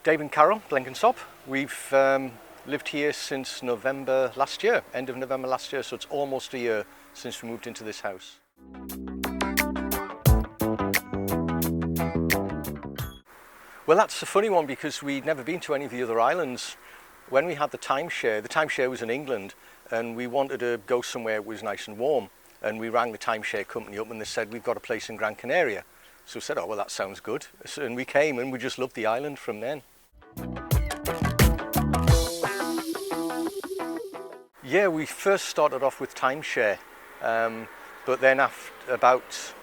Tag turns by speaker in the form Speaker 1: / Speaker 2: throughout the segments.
Speaker 1: Dave and Carol Blenkinsop. We've lived here since November last year, end of November last year, so it's almost a year since we moved into this house. Well, that's a funny one because we'd never been to any of the other islands. When we had the timeshare was in England, and we wanted to go somewhere that was nice and warm. And we rang the timeshare company up and they said, we've got a place in Gran Canaria. So we said, oh, well, that sounds good. And we came and we just loved the island from then. Yeah, we first started off with timeshare, but then after about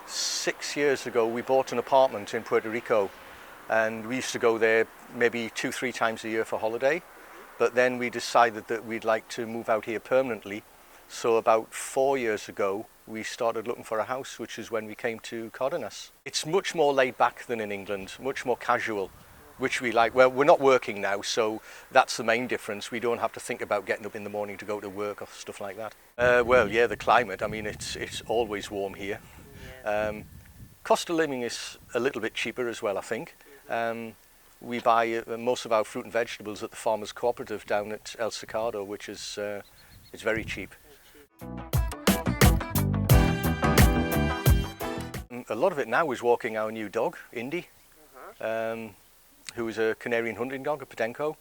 Speaker 1: 6 years ago, we bought an apartment in Puerto Rico, and we used to go there maybe 2-3 times a year for holiday. But then we decided that we'd like to move out here permanently. So about 4 years ago, we started looking for a house, which is when we came to Cardenas. It's much more laid back than in England, much more casual, which we like. Well, we're not working now, so that's the main difference. We don't have to think about getting up in the morning to go to work or stuff like that. Well, yeah, the climate. I mean, it's always warm here. Cost of living is a little bit cheaper as well, I think. We buy most of our fruit and vegetables at the Farmers Cooperative down at El Sicado, which is it's very cheap. A lot of it now is walking our new dog, Indy, who is a Canarian hunting dog, a Podenco.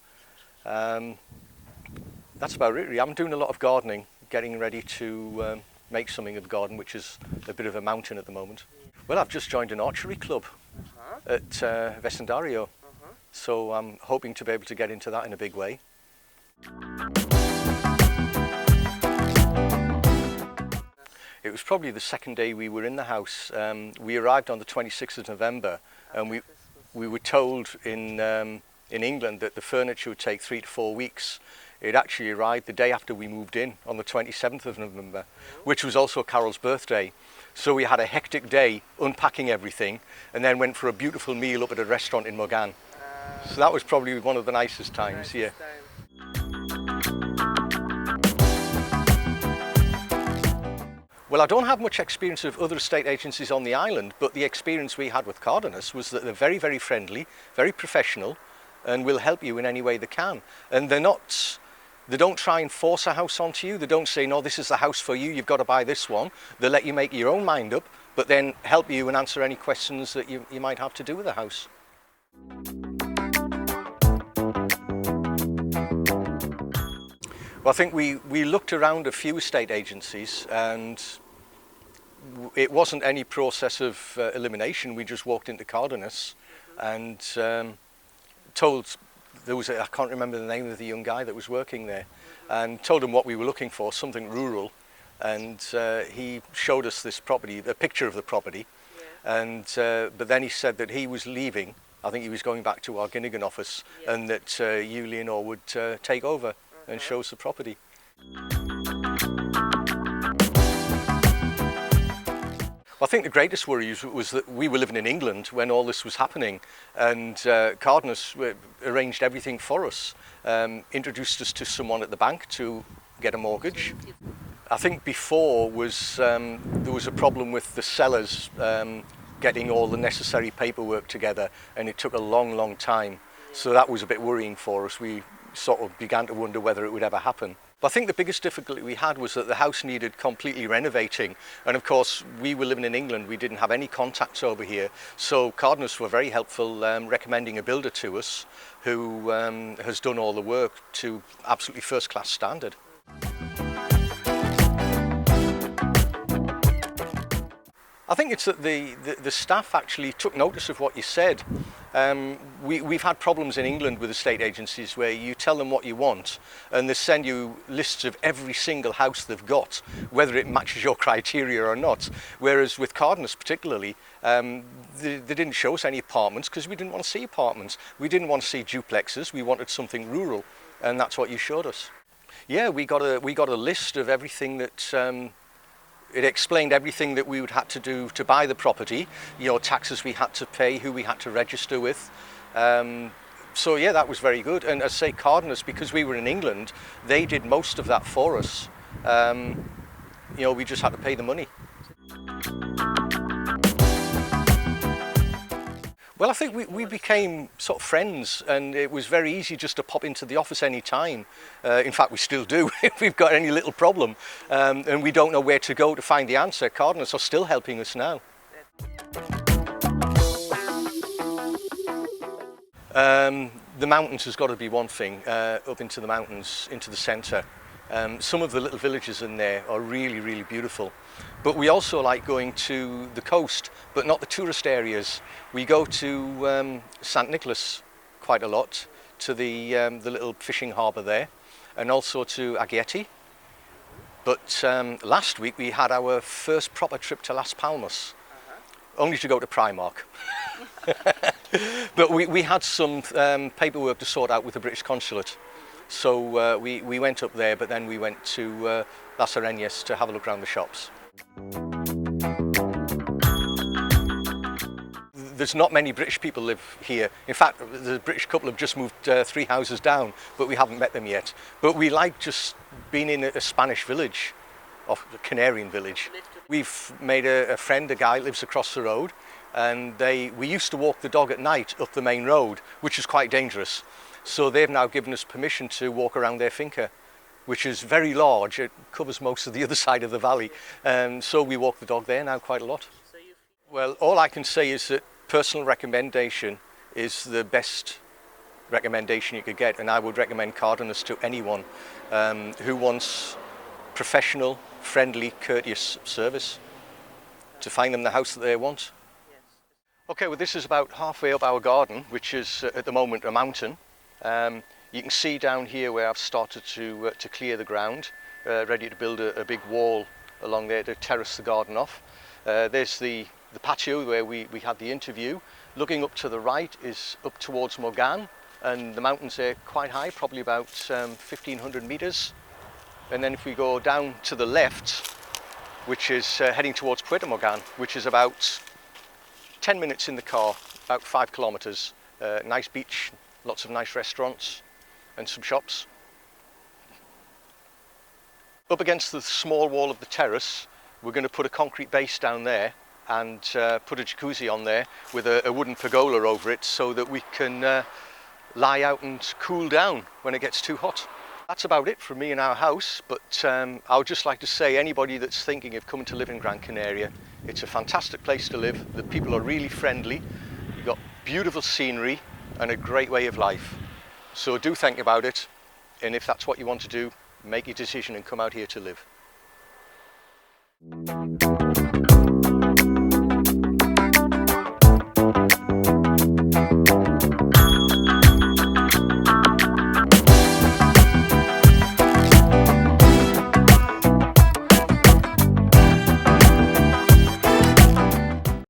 Speaker 1: That's about it really. I'm doing a lot of gardening, getting ready to make something of the garden, which is a bit of a mountain at the moment. Well, I've just joined an archery club at Vecindario, so I'm hoping to be able to get into that in a big way. It was probably the second day we were in the house. We arrived on the 26th of November, and we were told in England that the furniture would take 3 to 4 weeks. It actually arrived the day after we moved in, on the 27th of November, which was also Carol's birthday. So we had a hectic day unpacking everything, and then went for a beautiful meal up at a restaurant in Mogan. So that was probably one of the nicest times, yeah. Well, I don't have much experience of other estate agencies on the island, but the experience we had with Cardenas was that they're very, very friendly, very professional, and will help you in any way they can. And they don't try and force a house onto you. They don't say, no, this is the house for you, you've got to buy this one. They let you make your own mind up, but then help you and answer any questions that you might have to do with the house. Well, I think we looked around a few estate agencies, and it wasn't any process of elimination. We just walked into Cardenas and told, I can't remember the name of the young guy that was working there, and told him what we were looking for, something rural, and he showed us this property, a picture of the property, and but then he said that he was leaving. I think he was going back to our Ginnigan office, and that you, Leonor, would take over and show us the property. I think the greatest worry was that we were living in England when all this was happening, and Cardenas arranged everything for us, introduced us to someone at the bank to get a mortgage. I think before there was a problem with the sellers getting all the necessary paperwork together, and it took a long, long time. So that was a bit worrying for us. We sort of began to wonder whether it would ever happen. But I think the biggest difficulty we had was that the house needed completely renovating. And of course, we were living in England, we didn't have any contacts over here. So Cardenas were very helpful, recommending a builder to us who has done all the work to absolutely first-class standard. I think it's that the staff actually took notice of what you said. We've had problems in England with estate agencies where you tell them what you want and they send you lists of every single house they've got, whether it matches your criteria or not. Whereas with Cardenas particularly, they didn't show us any apartments because we didn't want to see apartments. We didn't want to see duplexes, we wanted something rural, and that's what you showed us. Yeah, we got a list of everything that it explained everything that we would have to do to buy the property, taxes we had to pay, who we had to register with. So yeah, that was very good. And as I say, Cardenas, because we were in England, they did most of that for us. We just had to pay the money. Well, I think we became sort of friends, and it was very easy just to pop into the office any time. In fact, we still do if we've got any little problem, and we don't know where to go to find the answer. Cardinals are still helping us now. The mountains has got to be one thing, up into the mountains, into the centre. Some of the little villages in there are really, really beautiful. But we also like going to the coast, but not the tourist areas. We go to St Nicholas quite a lot, to the little fishing harbour there, and also to Aghieti. But last week we had our first proper trip to Las Palmas, only to go to Primark. But we had some paperwork to sort out with the British consulate. So we went up there, but then we went to Las Arenas to have a look around the shops. There's not many British people live here. In fact, the British couple have just moved 3 houses down, but we haven't met them yet. But we like just being in a Spanish village, or a Canarian village. We've made a friend, a guy lives across the road, and we used to walk the dog at night up the main road, which is quite dangerous. So they've now given us permission to walk around their finca, which is very large. It covers most of the other side of the valley. So we walk the dog there now quite a lot. Well, all I can say is that personal recommendation is the best recommendation you could get, and I would recommend Cardenas to anyone who wants professional, friendly, courteous service to find them the house that they want. Okay, well, this is about halfway up our garden, which is at the moment a mountain. You can see down here where I've started to clear the ground, ready to build a big wall along there to terrace the garden off. There's the patio where we had the interview. Looking up to the right is up towards Mogan, and the mountains are quite high, probably about 1,500 meters. And then if we go down to the left, which is heading towards Puerto Mogan, which is about 10 minutes in the car, about 5 kilometers. Nice beach, lots of nice restaurants and some shops. Up against the small wall of the terrace, we're going to put a concrete base down there and put a jacuzzi on there with a wooden pergola over it, so that we can lie out and cool down when it gets too hot. That's about it from me and our house, but I would just like to say, anybody that's thinking of coming to live in Gran Canaria, it's a fantastic place to live. The people are really friendly, you've got beautiful scenery and a great way of life. So do think about it, and if that's what you want to do, make your decision and come out here to live.